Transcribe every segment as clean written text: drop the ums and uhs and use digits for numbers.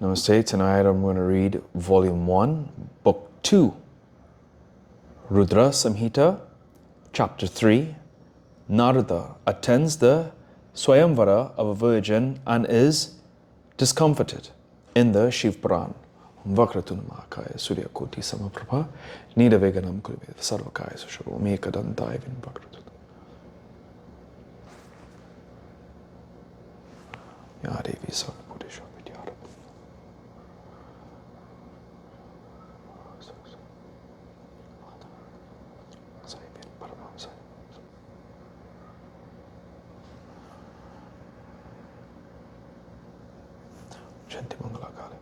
Namaste. Tonight I'm going to read Volume 1, Book 2, Rudra Samhita, Chapter 3. Narada attends the Swayamvara of a virgin and is discomfited in the Shiv Puran. Vakratunmakaya Surya Koti Samaprabha Nidaveganam Kurve Sarvakaya Susharo Mekadantaya Vin Vakratun. Yadevi Sakpudisha Vidyara. Shanti Mangala Kali.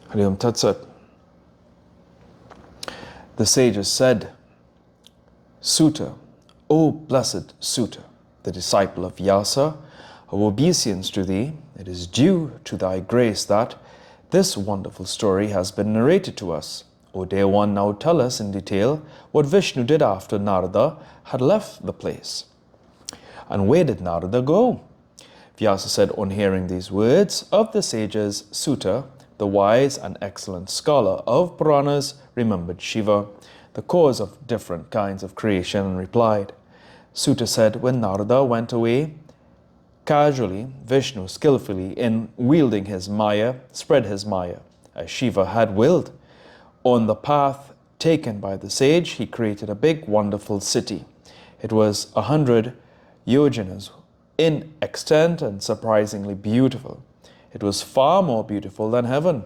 Hariom Tatsat. The sages said, Suta, O blessed Suta, the disciple of Vyasa, of obeisance to thee, it is due to thy grace that this wonderful story has been narrated to us. O dear one, now tell us in detail what Vishnu did after Narada had left the place. And where did Narada go? Vyasa said, on hearing these words of the sages, Suta, the wise and excellent scholar of Puranas, remembered Shiva, the cause of different kinds of creation, and replied. Suta said, when Narada went away, casually, Vishnu, skillfully in wielding his Maya, spread his Maya, as Shiva had willed. On the path taken by the sage, he created a big, wonderful city. It was 100 yojanas in extent and surprisingly beautiful. It was far more beautiful than heaven.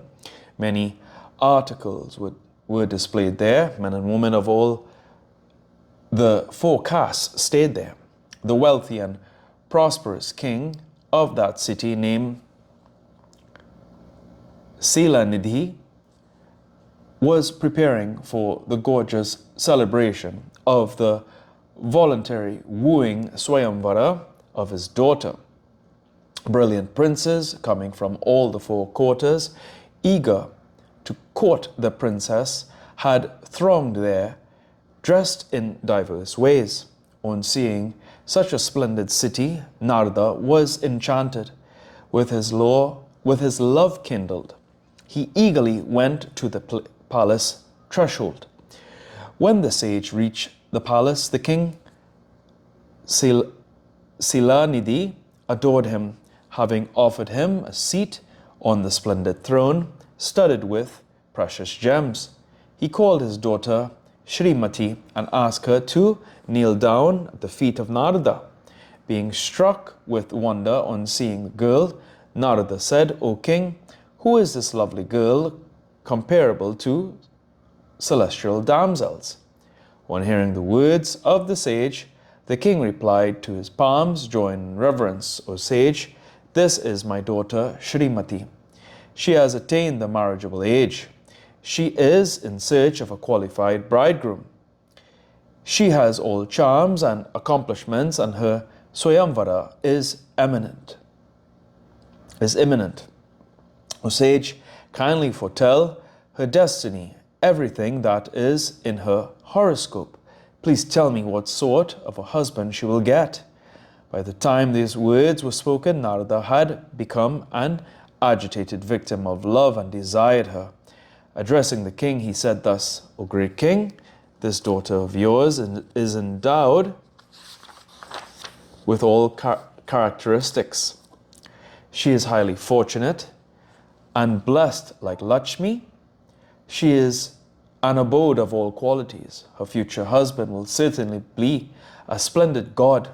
Many articles were displayed there. Men and women of all the four castes stayed there. The wealthy and prosperous king of that city, named Silanidhi, was preparing for the gorgeous celebration of the voluntary wooing Swayamvara of his daughter. Brilliant princes coming from all the four quarters, eager to court the princess, had thronged there, dressed in diverse ways. On seeing such a splendid city, Narada was enchanted. With his love kindled, he eagerly went to the palace threshold. When the sage reached the palace, the king Silanidhi adored him, having offered him a seat on the splendid throne studded with precious gems. He called his daughter Shrimati and asked her to kneel down at the feet of Narada. Being struck with wonder on seeing the girl, Narada said, O king, who is this lovely girl comparable to celestial damsels? On hearing the words of the sage, the king replied to his palms, join in reverence, O sage, this is my daughter Shrimati. She has attained the marriageable age. She is in search of a qualified bridegroom. She has all charms and accomplishments, and her Swayamvara is imminent. O sage, kindly foretell her destiny, everything that is in her horoscope. Please tell me what sort of a husband she will get. By the time these words were spoken, Narada had become an agitated victim of love and desired her. Addressing the king, he said thus, O great king, this daughter of yours is endowed with all characteristics. She is highly fortunate and blessed like Lakshmi. She is an abode of all qualities. Her future husband will certainly be a splendid god,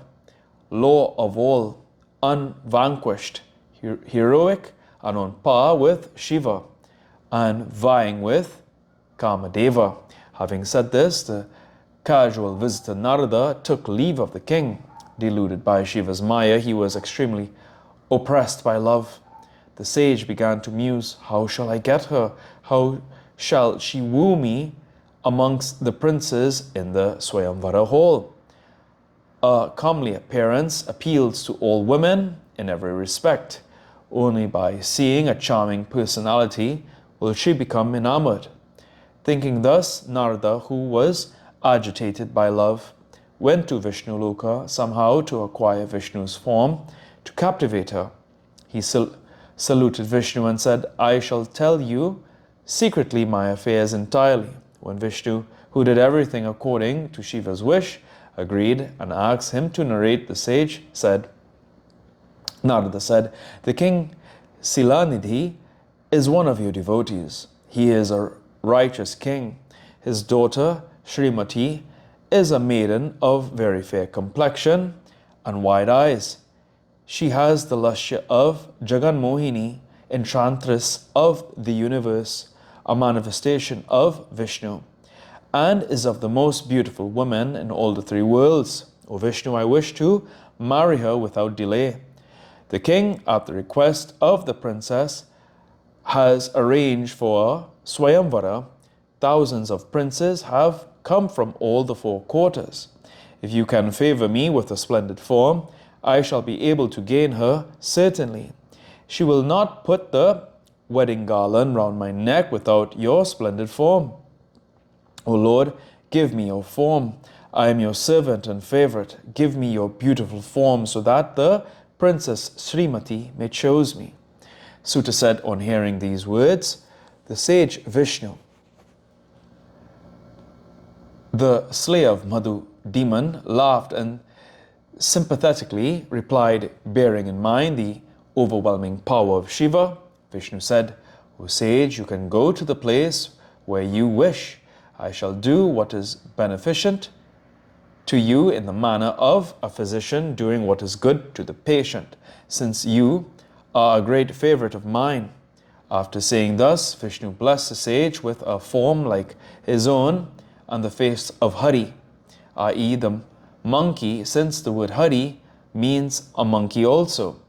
law of all, unvanquished, heroic, and on par with Shiva, and vying with Kamadeva. Having said this, the casual visitor Narada took leave of the king. Deluded by Shiva's Maya, he was extremely oppressed by love. The sage began to muse, how shall I get her? How shall she woo me amongst the princes in the Swayamvara hall? A comely appearance appeals to all women in every respect. Only by seeing a charming personality will she become enamored. Thinking thus, Narada, who was agitated by love, went to Vishnu Loka somehow to acquire Vishnu's form, to captivate her. He saluted Vishnu and said, I shall tell you secretly my affairs entirely. When Vishnu, who did everything according to Shiva's wish, agreed and asked him to narrate, the sage said, Narada said, the king Silanidhi is one of your devotees. He is a righteous king. His daughter, Srimati, is a maiden of very fair complexion and wide eyes. She has the lustre of Jagan Mohini, enchantress of the universe, a manifestation of Vishnu, and is of the most beautiful woman in all the three worlds. O Vishnu, I wish to marry her without delay. The king, at the request of the princess, has arranged for Swayamvara. Thousands of princes have come from all the four quarters. If you can favor me with a splendid form, I shall be able to gain her certainly. She will not put the wedding garland round my neck without your splendid form. O Lord, give me your form. I am your servant and favorite. Give me your beautiful form so that the Princess Srimati may choose me. Suta said on hearing these words, the sage Vishnu, the slayer of Madhu demon, laughed and sympathetically replied, bearing in mind the overwhelming power of Shiva. Vishnu said, O sage, you can go to the place where you wish. I shall do what is beneficent to you in the manner of a physician doing what is good to the patient, since you are a great favorite of mine. After saying thus, Vishnu blessed the sage with a form like his own and the face of Hari, i.e. the monkey, since the word Hari means a monkey also.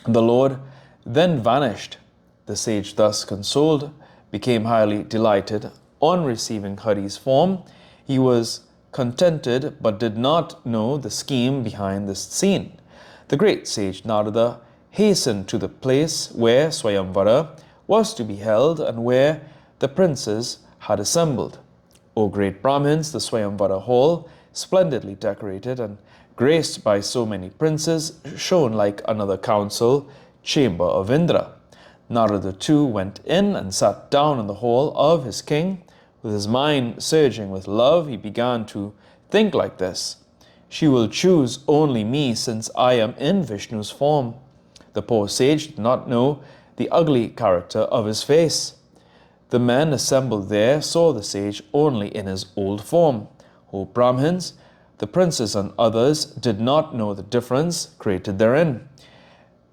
The Lord then vanished. The sage, thus consoled, became highly delighted. On receiving Hari's form, he was contented but did not know the scheme behind this scene. The great sage Narada hastened to the place where Swayamvara was to be held and where the princes had assembled. O great Brahmins, the Swayamvara hall, splendidly decorated and graced by so many princes, shone like another council chamber of Indra. Narada too went in and sat down in the hall of his king. With his mind surging with love, he began to think like this: she will choose only me since I am in Vishnu's form. The poor sage did not know the ugly character of his face. The men assembled there saw the sage only in his old form. O Brahmins, the princes and others did not know the difference created therein.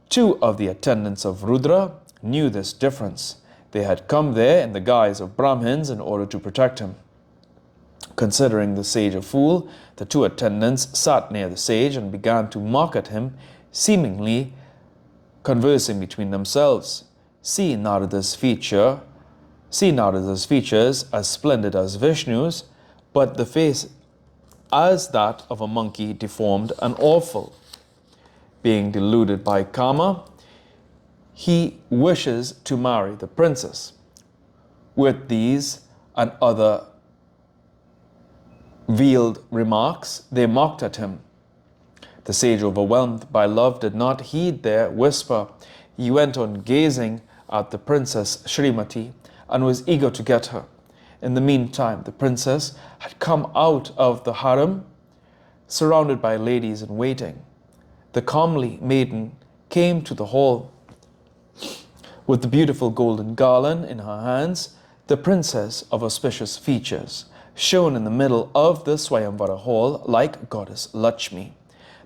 Two of the attendants of Rudra knew this difference. They had come there in the guise of Brahmins in order to protect him. Considering the sage a fool, the two attendants sat near the sage and began to mock at him, seemingly conversing between themselves. See Narada's features as splendid as Vishnu's, but the face as that of a monkey, deformed and awful. Being deluded by Kama, he wishes to marry the princess. With these and other veiled remarks, they mocked at him. The sage, overwhelmed by love, did not heed their whisper. He went on gazing at the princess Srimati and was eager to get her. In the meantime, the princess had come out of the harem, surrounded by ladies in waiting. The comely maiden came to the hall. With the beautiful golden garland in her hands, the princess of auspicious features shone in the middle of the Swayamvara hall like goddess Lakshmi.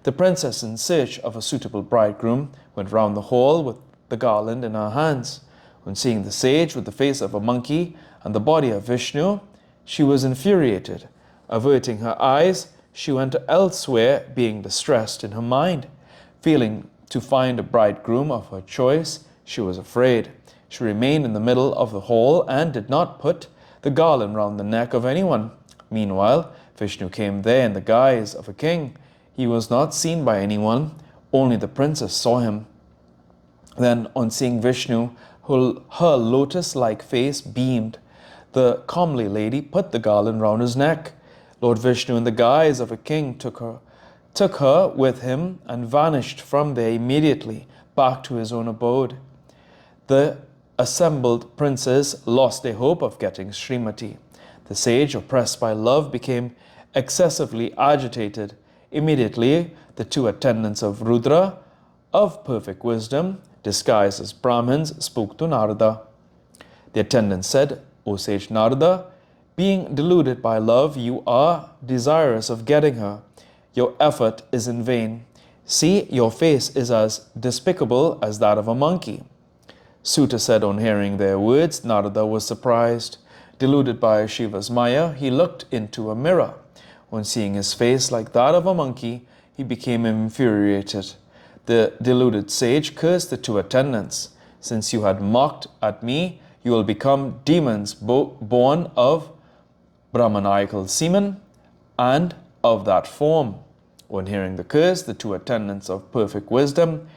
The princess, in search of a suitable bridegroom, went round the hall with the garland in her hands. On seeing the sage with the face of a monkey and the body of Vishnu, she was infuriated. Averting her eyes, she went elsewhere, being distressed in her mind. Feeling to find a bridegroom of her choice, she was afraid. She remained in the middle of the hall and did not put the garland round the neck of anyone. Meanwhile, Vishnu came there in the guise of a king. He was not seen by anyone, only the princess saw him. Then, on seeing Vishnu, Her lotus-like face beamed. The comely lady put the garland round his neck. Lord Vishnu, in the guise of a king, took her with him and vanished from there immediately back to his own abode. The assembled princes lost their hope of getting Srimati. The sage, oppressed by love, became excessively agitated. Immediately, the two attendants of Rudra, of perfect wisdom, disguised as Brahmins, spoke to Narada. The attendant said, O sage Narada, being deluded by love, you are desirous of getting her. Your effort is in vain. See, your face is as despicable as that of a monkey. Suta said on hearing their words, Narada was surprised. Deluded by Shiva's Maya, he looked into a mirror. On seeing his face like that of a monkey, he became infuriated. The deluded sage cursed the two attendants. Since you had mocked at me, you will become demons born of Brahmanical semen and of that form. On hearing the curse, the two attendants of perfect wisdom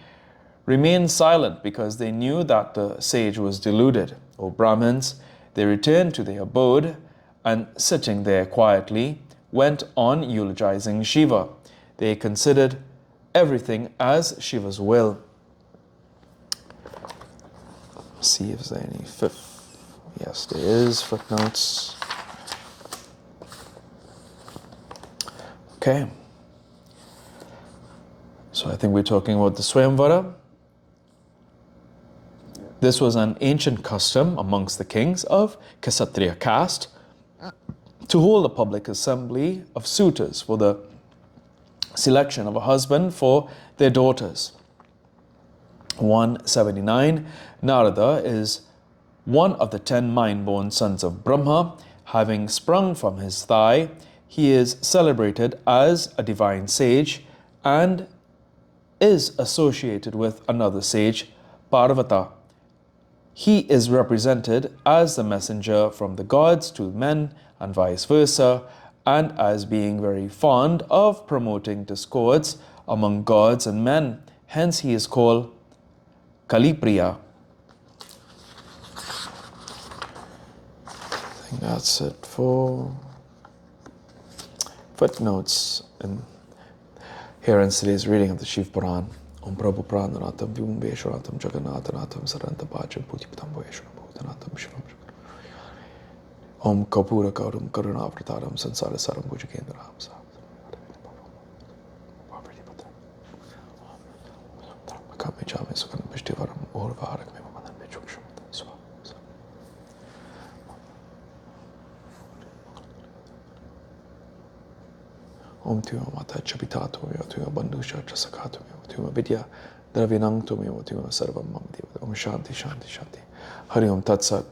remained silent because they knew that the sage was deluded. O Brahmins, they returned to their abode and, sitting there quietly, went on eulogizing Shiva. They considered everything as Shiva's will. See if there's any yes, there is footnotes. Okay. So I think we're talking about the Swayamvara. This was an ancient custom amongst the kings of Kshatriya caste to hold a public assembly of suitors for the selection of a husband for their daughters. 179. Narada is one of the 10 mind-born sons of Brahma. Having sprung from his thigh, he is celebrated as a divine sage and is associated with another sage, Parvata. He is represented as the messenger from the gods to men and vice versa, and as being very fond of promoting discords among gods and men. Hence he is called Kalipriya. I think that's it for footnotes here in today's reading of the Shiv Puran. Om Prabhu Prananatam Vyum Veshwaratam Jagannatanatam Sarantapacham Putipatam Veshwaram Bhutanatam Shivam Om Kapura Kauram Karunavrataram Sansara Saram Bhujagendram Kame Chame Sukhan Pishtivaram Urvarak Memadan Bechuksham Swam Om Tua Mata Chapitato Tua Bandusha Chasakato Tua Vidya Dravinang Tumio Tua Sarvam Mamdi Om Shanti Shanti Shanti Hari Om Tat Sat